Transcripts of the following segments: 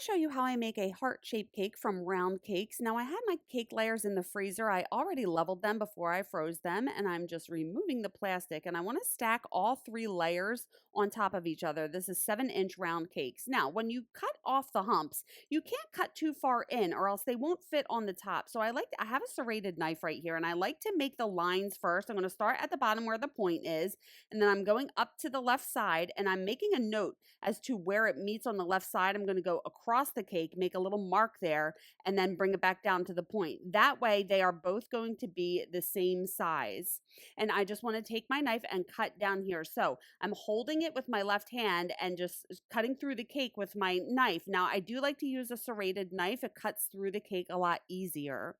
show you how I make a heart-shaped cake from round cakes. Now I had my cake layers in the freezer. I already leveled them before I froze them, and I'm just removing the plastic, and I want to stack all 3 layers on top of each other. This is 7-inch round cakes. Now, when you cut off the humps, you can't cut too far in or else they won't fit on the top. So I have a serrated knife right here, and I like to make the lines first. I'm going to start at the bottom where the point is, and then I'm going up to the left side, and I'm making a note as to where it meets on the left side. I'm going to go across the cake, make a little mark there, and then bring it back down to the point. That way they are both going to be the same size. And I just want to take my knife and cut down here. So I'm holding it with my left hand and just cutting through the cake with my knife. Now I do like to use a serrated knife. It cuts through the cake a lot easier.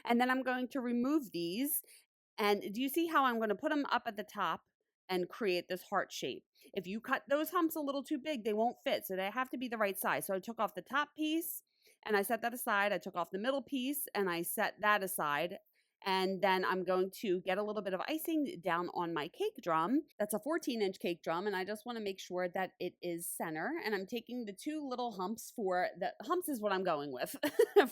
And then I'm going to remove these. And do you see how I'm going to put them up at the top and create this heart shape? If you cut those humps a little too big, they won't fit. So they have to be the right size. So I took off the top piece and I set that aside. I took off the middle piece and I set that aside. And then I'm going to get a little bit of icing down on my cake drum. That's a 14-inch cake drum, and I just want to make sure that it is center. And I'm taking the 2 little humps for the humps is what I'm going with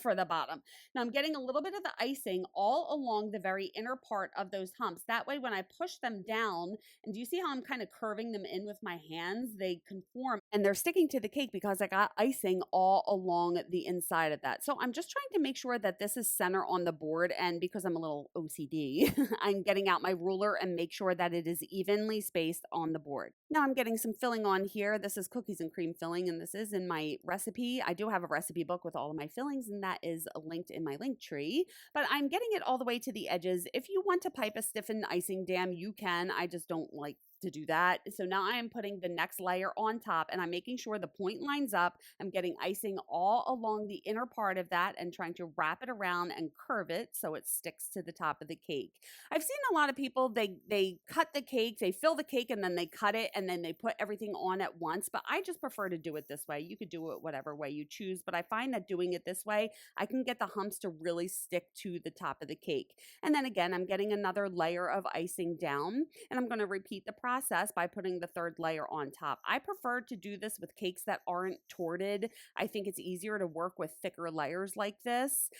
for the bottom. Now I'm getting a little bit of the icing all along the very inner part of those humps. That way when I push them down, and do you see how I'm kind of curving them in with my hands? They conform and they're sticking to the cake because I got icing all along the inside of that. So I'm just trying to make sure that this is center on the board, and because I'm a little OCD, I'm getting out my ruler and make sure that it is evenly spaced on the board. Now I'm getting some filling on here. This is cookies and cream filling, and this is in my recipe. I do have a recipe book with all of my fillings, and that is linked in my link tree, but I'm getting it all the way to the edges. If you want to pipe a stiffened icing dam, you can. I just don't like to do that. So now I am putting the next layer on top, and I'm making sure the point lines up. I'm getting icing all along the inner part of that and trying to wrap it around and curve it so it sticks to the top of the cake. I've seen a lot of people, they cut the cake, they fill the cake and then they cut it and then they put everything on at once, but I just prefer to do it this way. You could do it whatever way you choose, but I find that doing it this way, I can get the humps to really stick to the top of the cake. And then again, I'm getting another layer of icing down, and I'm going to repeat the process by putting the 3rd layer on top. I prefer to do this with cakes that aren't torted. I think it's easier to work with thicker layers like this.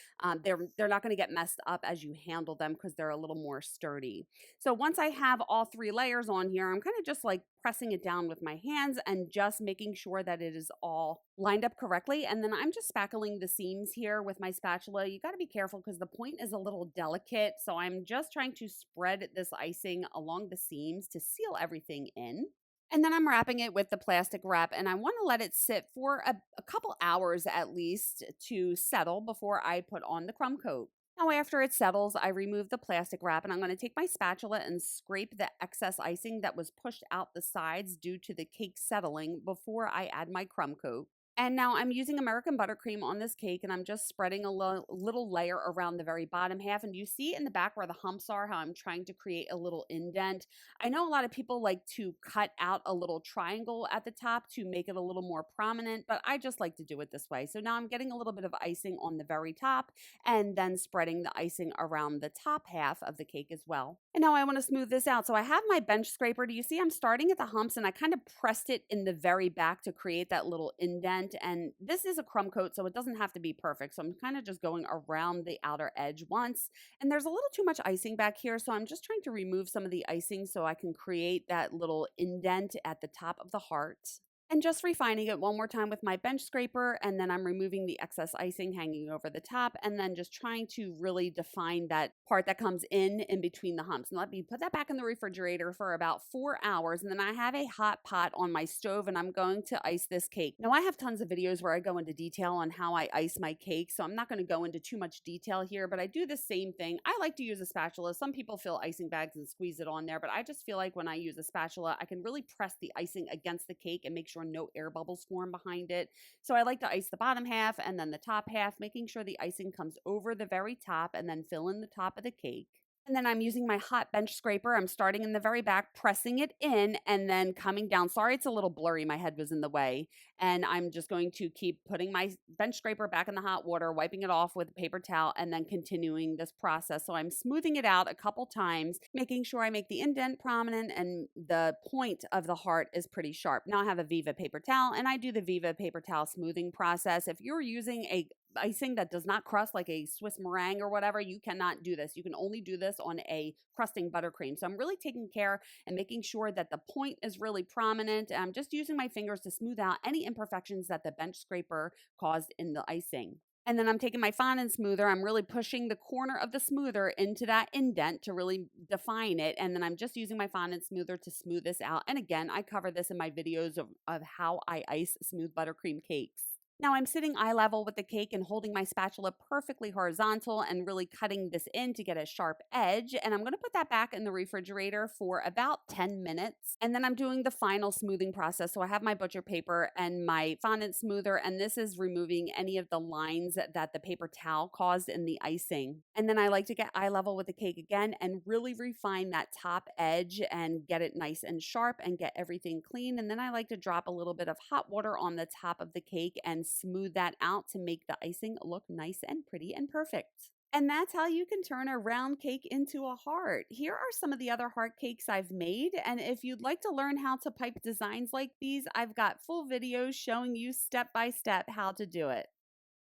They're not going to get messed up as you handle them because they're a little more sturdy. So once I have all 3 layers on here, I'm kind of just like pressing it down with my hands and just making sure that it is all lined up correctly. And then I'm just spackling the seams here with my spatula. You got to be careful because the point is a little delicate. So I'm just trying to spread this icing along the seams to seal everything in. And then I'm wrapping it with the plastic wrap, and I want to let it sit for a couple hours at least to settle before I put on the crumb coat. Now, after it settles, I remove the plastic wrap, and I'm going to take my spatula and scrape the excess icing that was pushed out the sides due to the cake settling before I add my crumb coat. And now I'm using American buttercream on this cake, and I'm just spreading a little layer around the very bottom half. And you see in the back where the humps are, how I'm trying to create a little indent. I know a lot of people like to cut out a little triangle at the top to make it a little more prominent, but I just like to do it this way. So now I'm getting a little bit of icing on the very top and then spreading the icing around the top half of the cake as well. And now I want to smooth this out. So I have my bench scraper. Do you see I'm starting at the humps, and I kind of pressed it in the very back to create that little indent. And this is a crumb coat, so it doesn't have to be perfect. So I'm kind of just going around the outer edge once. And there's a little too much icing back here, so I'm just trying to remove some of the icing so I can create that little indent at the top of the heart. And just refining it one more time with my bench scraper, and then I'm removing the excess icing hanging over the top, and then just trying to really define that part that comes in between the humps. And let me put that back in the refrigerator for about 4 hours, and then I have a hot pot on my stove, and I'm going to ice this cake. Now, I have tons of videos where I go into detail on how I ice my cake, so I'm not going to go into too much detail here, but I do the same thing. I like to use a spatula. Some people fill icing bags and squeeze it on there, but I just feel like when I use a spatula, I can really press the icing against the cake and make sure no air bubbles form behind it. So I like to ice the bottom half and then the top half, making sure the icing comes over the very top and then fill in the top of the cake. And then I'm using my hot bench scraper. I'm starting in the very back, pressing it in, and then coming down. Sorry, it's a little blurry. My head was in the way. And I'm just going to keep putting my bench scraper back in the hot water, wiping it off with a paper towel, and then continuing this process. So I'm smoothing it out a couple times, making sure I make the indent prominent and the point of the heart is pretty sharp. Now I have a Viva paper towel, and I do the Viva paper towel smoothing process. If you're using a icing that does not crust like a Swiss meringue or whatever, you cannot do this. You can only do this on a crusting buttercream. So I'm really taking care and making sure that the point is really prominent. I'm just using my fingers to smooth out any imperfections that the bench scraper caused in the icing. And then I'm taking my fondant smoother. I'm really pushing the corner of the smoother into that indent to really define it. And then I'm just using my fondant smoother to smooth this out. And again, I cover this in my videos of how I ice smooth buttercream cakes. Now I'm sitting eye level with the cake and holding my spatula perfectly horizontal and really cutting this in to get a sharp edge. And I'm going to put that back in the refrigerator for about 10 minutes. And then I'm doing the final smoothing process. So I have my butcher paper and my fondant smoother, and this is removing any of the lines that the paper towel caused in the icing. And then I like to get eye level with the cake again and really refine that top edge and get it nice and sharp and get everything clean. And then I like to drop a little bit of hot water on the top of the cake and smooth that out to make the icing look nice and pretty and perfect. And that's how you can turn a round cake into a heart. Here are some of the other heart cakes I've made. And if you'd like to learn how to pipe designs like these, I've got full videos showing you step by step how to do it.